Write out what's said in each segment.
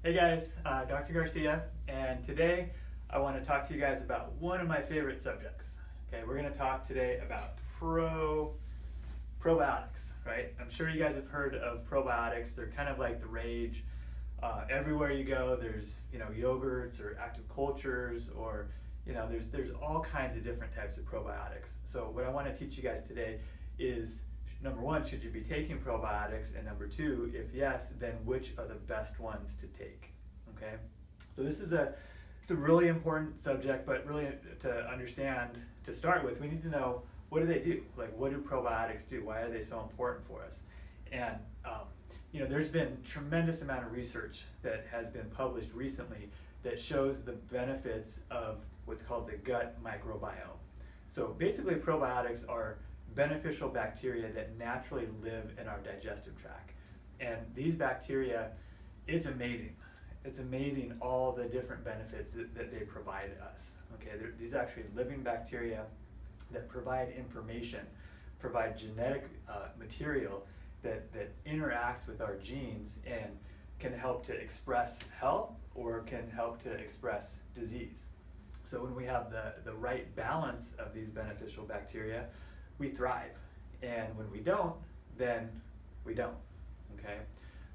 Hey guys, Dr. Garcia, and today I want to talk to you guys about one of my favorite subjects. Okay, we're going to talk today about probiotics, right? I'm sure you guys have heard of probiotics. They're kind of like the rage. Everywhere you go, there's yogurts or active cultures, or there's all kinds of different types of probiotics. So what I want to teach you guys today is, number one, should you be taking probiotics? And number two, if yes, then which are the best ones to take? Okay, so it's a really important subject, but really to understand, to start with, we need to know, what do they do? Like, what do probiotics do? Why are they so important for us? And there's been tremendous amount of research that has been published recently that shows the benefits of what's called the gut microbiome. So basically, probiotics are beneficial bacteria that naturally live in our digestive tract. And these bacteria, it's amazing. It's amazing all the different benefits that they provide us. Okay, these are actually living bacteria that provide information, provide genetic material that interacts with our genes and can help to express health or can help to express disease. So when we have the right balance of these beneficial bacteria, we thrive, and when we don't, then we don't. Okay,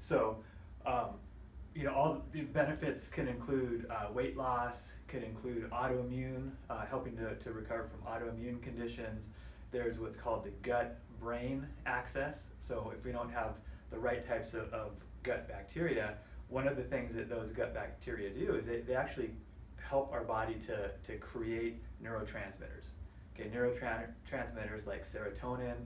so all the benefits can include weight loss, can include autoimmune, helping to recover from autoimmune conditions. There's what's called the gut-brain axis. So if we don't have the right types of gut bacteria, one of the things that those gut bacteria do is they actually help our body to create neurotransmitters. Okay, neurotransmitters like serotonin,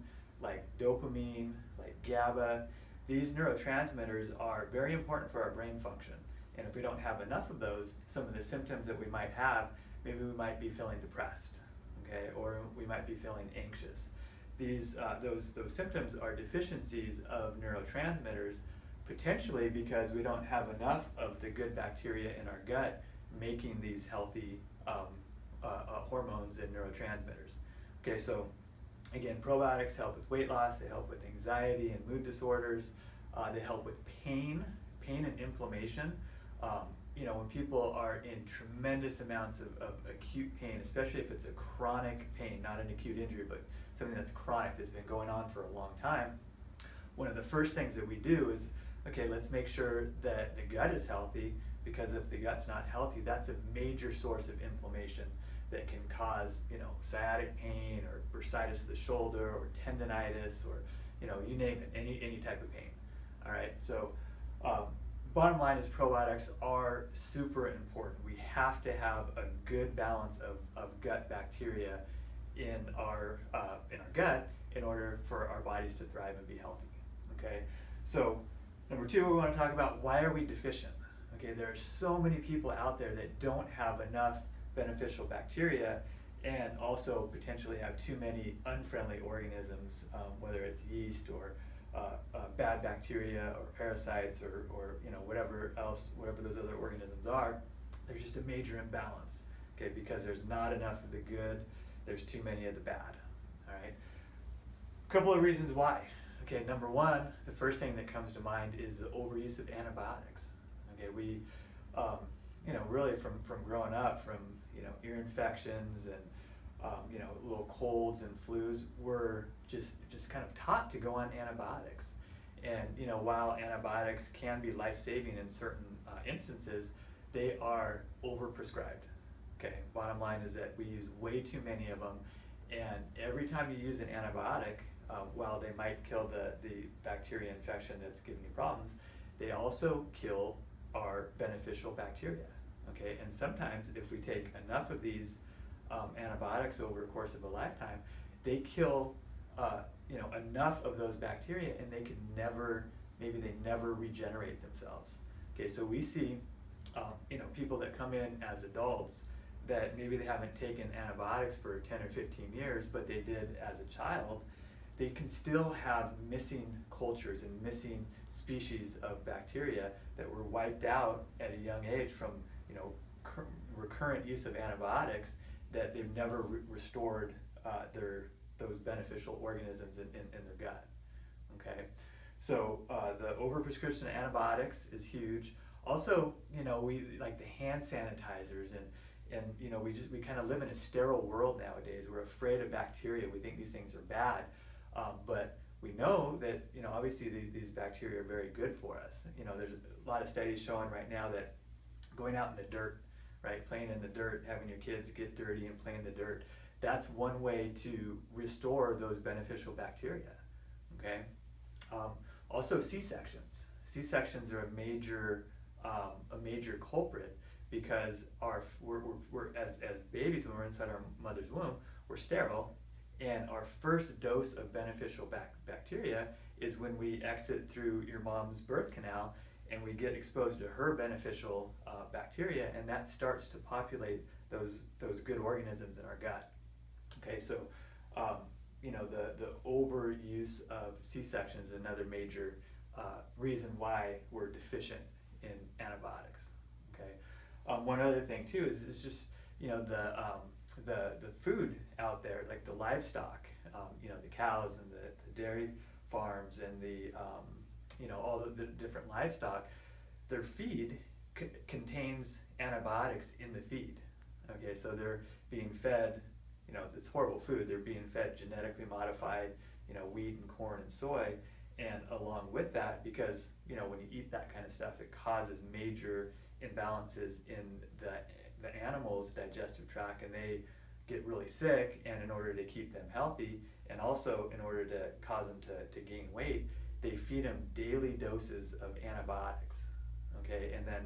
like dopamine, like GABA. These neurotransmitters are very important for our brain function. And if we don't have enough of those, some of the symptoms that we might have, maybe we might be feeling depressed, okay, or we might be feeling anxious. Those symptoms are deficiencies of neurotransmitters, potentially because we don't have enough of the good bacteria in our gut making these healthy hormones and neurotransmitters. Okay, so again, probiotics help with weight loss, they help with anxiety and mood disorders, they help with pain and inflammation. When people are in tremendous amounts of acute pain, especially if it's a chronic pain, not an acute injury, but something that's chronic, that's been going on for a long time, one of the first things that we do is, okay, let's make sure that the gut is healthy, because if the gut's not healthy, that's a major source of inflammation that can cause, sciatic pain or bursitis of the shoulder or tendonitis or, you name it, any type of pain. All right, so bottom line is probiotics are super important. We have to have a good balance of gut bacteria in our gut in order for our bodies to thrive and be healthy. Okay, so number two, we want to talk about, why are we deficient? Okay, there are so many people out there that don't have enough beneficial bacteria, and also potentially have too many unfriendly organisms, whether it's yeast or bad bacteria or parasites or whatever those other organisms are. There's just a major imbalance, okay, because there's not enough of the good, there's too many of the bad. All right, a couple of reasons why. Okay, number one, the first thing that comes to mind is the overuse of antibiotics. Okay, we really from growing up, from ear infections and little colds and flus, we're just kind of taught to go on antibiotics. And while antibiotics can be life-saving in certain instances, they are overprescribed. Okay, bottom line is that we use way too many of them, and every time you use an antibiotic, while they might kill the bacteria infection that's giving you problems, they also kill our beneficial bacteria. Okay, and sometimes if we take enough of these antibiotics over the course of a lifetime, they kill enough of those bacteria, and they never regenerate themselves. Okay, so we see people that come in as adults that maybe they haven't taken antibiotics for 10 or 15 years, but they did as a child. They can still have missing cultures and missing species of bacteria that were wiped out at a young age from recurrent use of antibiotics, that they've never restored those beneficial organisms in their gut. Okay, so the overprescription of antibiotics is huge. Also, we like the hand sanitizers, and we kind of live in a sterile world nowadays. We're afraid of bacteria. We think these things are bad, but we know that obviously these bacteria are very good for us. There's a lot of studies showing right now that going out in the dirt, right, playing in the dirt, having your kids get dirty and play in the dirt, that's one way to restore those beneficial bacteria. Okay. Also, C-sections. C-sections are a major culprit, because we're as babies, when we're inside our mother's womb, we're sterile, and our first dose of beneficial bacteria is when we exit through your mom's birth canal, and we get exposed to her beneficial bacteria, and that starts to populate those good organisms in our gut. Okay, so the overuse of C-section is another major reason why we're deficient in antibiotics. Okay, one other thing too is just the food out there, like the livestock, the cows and the dairy farms and the all the different livestock, their feed contains antibiotics in the feed. Okay, so they're being fed, it's horrible food. They're being fed genetically modified, wheat and corn and soy, and along with that, because when you eat that kind of stuff, it causes major imbalances in the animal's digestive tract, and they get really sick. And in order to keep them healthy, and also in order to cause them to gain weight, they feed them daily doses of antibiotics. Okay, and then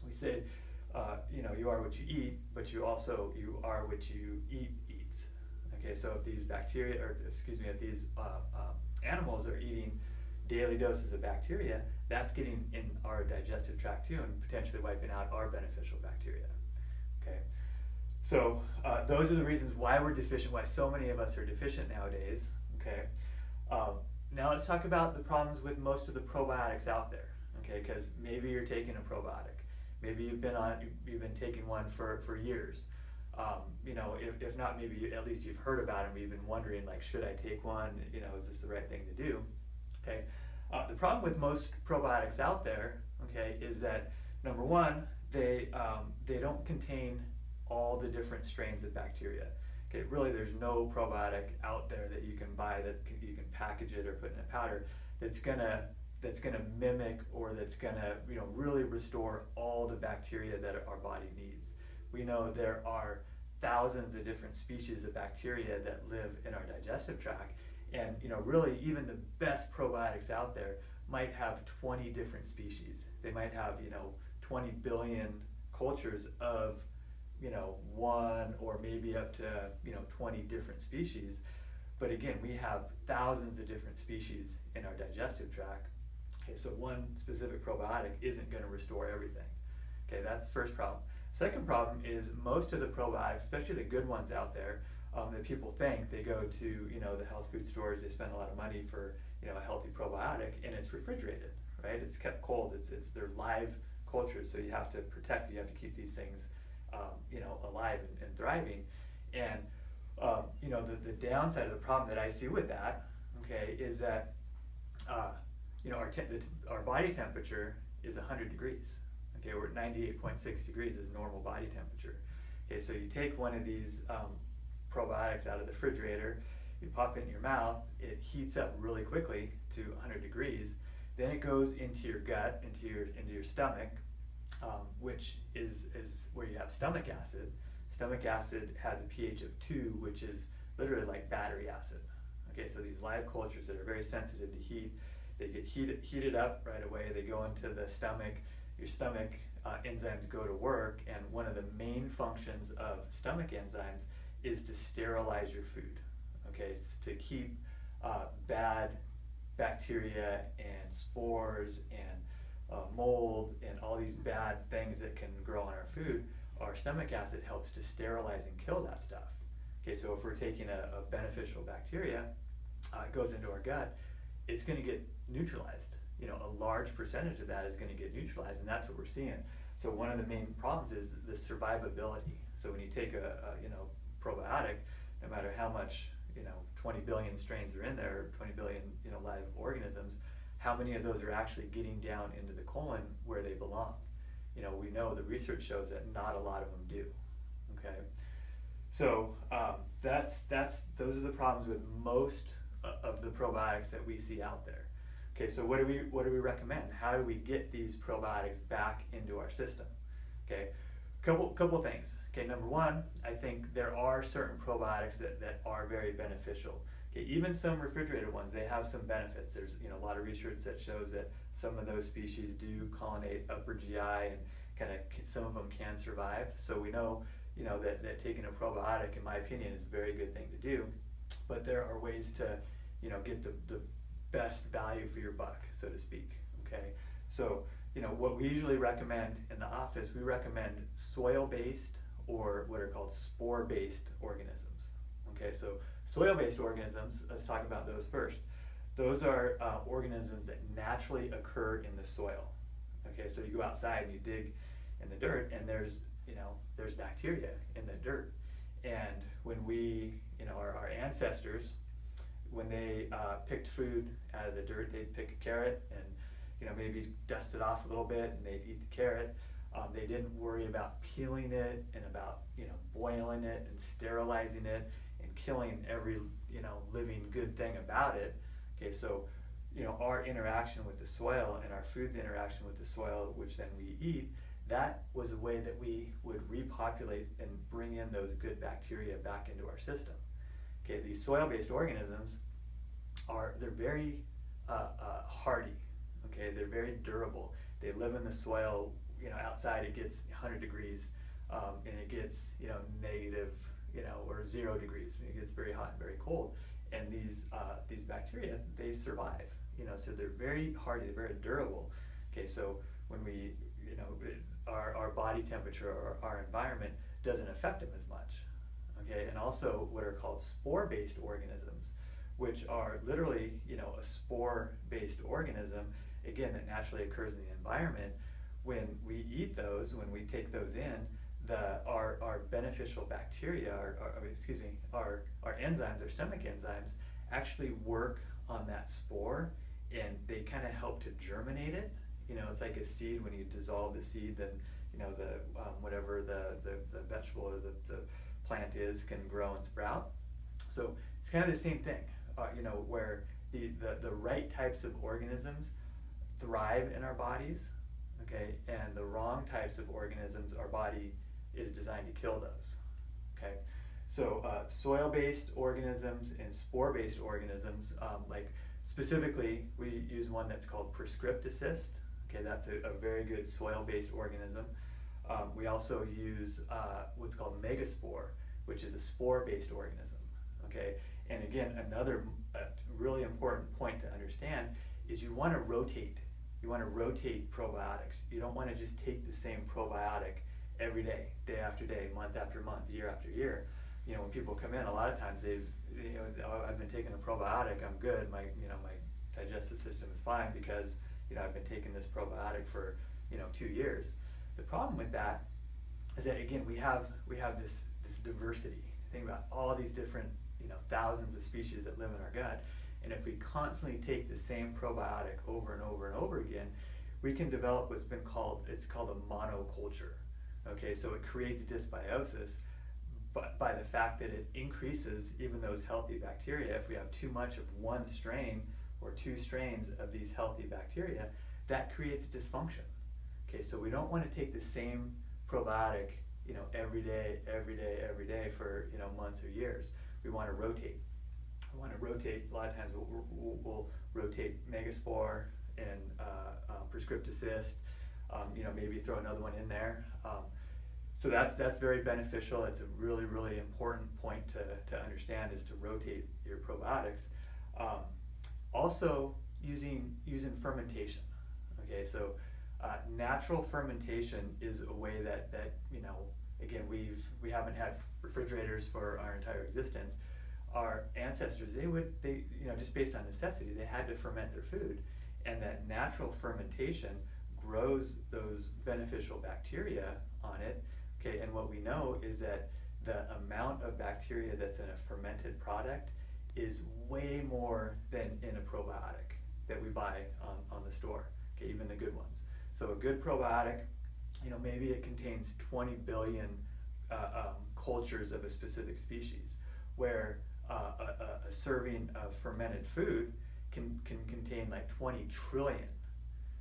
we say, you are what you eat, but you are what you eats. Okay, so if these if these animals are eating daily doses of bacteria, that's getting in our digestive tract too, and potentially wiping out our beneficial bacteria. Okay, so those are the reasons why we're deficient, why so many of us are deficient nowadays. Okay, now let's talk about the problems with most of the probiotics out there. Okay, because maybe you're taking a probiotic, maybe you've been taking one for years. If not, maybe at least you've heard about them. You've been wondering, like, should I take one? Is this the right thing to do? Okay. The problem with most probiotics out there, okay, is that number one, they don't contain all the different strains of bacteria. Okay, really, there's no probiotic out there that you can buy that you can package it or put in a powder that's gonna mimic, or that's gonna really restore all the bacteria that our body needs. We know there are thousands of different species of bacteria that live in our digestive tract, and really even the best probiotics out there might have 20 different species. They might have 20 billion cultures of one or maybe up to 20 different species. But again, we have thousands of different species in our digestive tract. Okay, so one specific probiotic isn't going to restore everything. Okay, that's the first problem. Second problem is most of the probiotics, especially the good ones out there, that people think, they go to the health food stores, they spend a lot of money for a healthy probiotic, and it's refrigerated, right? It's kept cold. It's they're live cultures, so you have to protect it. You have to keep these things alive and thriving. And the downside of the problem that I see with that, okay, is that our body temperature is 100 degrees. Okay, we're at 98.6 degrees is normal body temperature. Okay, so you take one of these probiotics out of the refrigerator, you pop it in your mouth, it heats up really quickly to 100 degrees, then it goes into your gut, into your stomach, which is where you have stomach acid. Stomach acid has a pH of 2, which is literally like battery acid. Okay, so these live cultures that are very sensitive to heat, they get heated up right away, they go into the stomach, your stomach enzymes go to work, and one of the main functions of stomach enzymes is to sterilize your food. Okay, it's to keep bad bacteria and spores and mold and all these bad things that can grow on our food. Our stomach acid helps to sterilize and kill that stuff. Okay, so if we're taking a beneficial bacteria, it goes into our gut, it's going to get neutralized. A large percentage of that is going to get neutralized, and that's what we're seeing. So one of the main problems is the survivability. So when you take a probiotic, no matter how much 20 billion strains are in there, 20 billion live organisms, how many of those are actually getting down into the colon where they belong? we know the research shows that not a lot of them do. Okay, so those are the problems with most of the probiotics that we see out there. Okay, so what do we recommend? How do we get these probiotics back into our system? Okay, couple things. Okay, number one, I think there are certain probiotics that are very beneficial. Okay, even some refrigerated ones, they have some benefits. There's a lot of research that shows that some of those species do colonate upper GI, and kind of some of them can survive. So we know that taking a probiotic, in my opinion, is a very good thing to do. But there are ways to get the best value for your buck, so to speak. Okay, so what we usually recommend in the office, we recommend soil-based or what are called spore-based organisms. Okay, so soil-based organisms, let's talk about those first. Those are organisms that naturally occur in the soil. Okay, so you go outside and you dig in the dirt, and there's bacteria in the dirt. And when our ancestors, when they picked food out of the dirt, they'd pick a carrot and maybe dust it off a little bit, and they'd eat the carrot. They didn't worry about peeling it and about boiling it and sterilizing it and killing every living good thing about it. Okay, so our interaction with the soil and our food's interaction with the soil, which then we eat, that was a way that we would repopulate and bring in those good bacteria back into our system. Okay, these soil-based organisms they're very hardy. Okay, they're very durable. They live in the soil. Outside it gets 100 degrees, and it gets negative, or 0 degrees. It gets very hot and very cold, and these bacteria, they survive. So they're very hardy. They're very durable. Okay, so when we our body temperature or our environment doesn't affect them as much. Okay, and also what are called spore-based organisms, which are literally a spore-based organism, again, that naturally occurs in the environment. When we eat those, when we take those in, our beneficial bacteria, our enzymes, our stomach enzymes, actually work on that spore, and they kind of help to germinate it. It's like a seed. When you dissolve the seed, then whatever the vegetable or the plant is can grow and sprout. So it's kind of the same thing, where the right types of organisms thrive in our bodies, okay, and the wrong types of organisms, our body is designed to kill those. Okay, so soil-based organisms and spore-based organisms, like specifically, we use one that's called Prescript Assist. Okay, that's a very good soil-based organism. We also use what's called Megaspore, which is a spore-based organism. Okay, and again, another really important point to understand is you want to rotate. You want to rotate probiotics. You don't want to just take the same probiotic every day, day after day, month after month, year after year. When people come in, a lot of times I've been taking a probiotic, I'm good. My digestive system is fine because I've been taking this probiotic for 2 years. The problem with that is that, again, we have this diversity. Think about all these different thousands of species that live in our gut, and if we constantly take the same probiotic over and over and over again, we can develop what's called a monoculture. Okay, so it creates dysbiosis, but by the fact that it increases even those healthy bacteria. If we have too much of one strain or 2 strains of these healthy bacteria, that creates dysfunction. Okay, so we don't want to take the same probiotic every day for months or years. We want to rotate. We want to rotate. A lot of times we'll rotate Megaspore and Prescript Assist. Maybe throw another one in there. So that's very beneficial. It's a really, really important point to understand, is to rotate your probiotics. Also using fermentation. Okay, so natural fermentation is a way that again, we haven't had refrigerators for our entire existence. Our ancestors, they just based on necessity, they had to ferment their food, and that natural fermentation grows those beneficial bacteria on it. Okay, and what we know is that the amount of bacteria that's in a fermented product is way more than in a probiotic that we buy on the store. Okay, even the good ones. So a good probiotic maybe it contains 20 billion cultures of a specific species, where a serving of fermented food can contain like 20 trillion.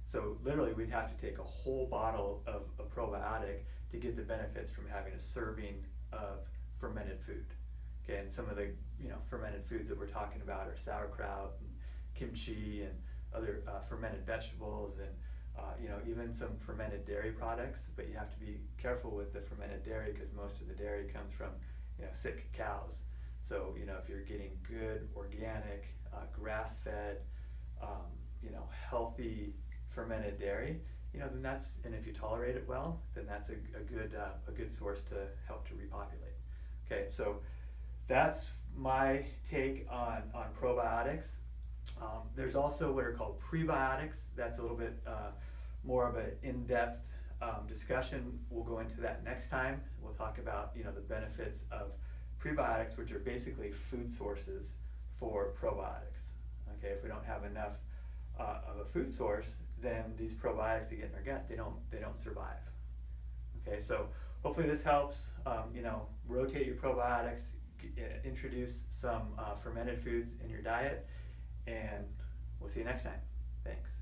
So literally we'd have to take a whole bottle of a probiotic to get the benefits from having a serving of fermented food. Okay, and some of the fermented foods that we're talking about are sauerkraut and kimchi and other fermented vegetables, and even some fermented dairy products. But you have to be careful with the fermented dairy because most of the dairy comes from sick cows. So if you're getting good organic grass-fed healthy fermented dairy, then that's, and if you tolerate it well, then that's a good source to help to repopulate. Okay, so that's my take on probiotics. There's also what are called prebiotics. That's a little bit more of an in-depth discussion. We'll go into that next time. We'll talk about the benefits of prebiotics, which are basically food sources for probiotics. Okay, if we don't have enough of a food source, then these probiotics that get in our gut, they don't survive. Okay, so hopefully this helps. Rotate your probiotics, introduce some fermented foods in your diet, and we'll see you next time. Thanks.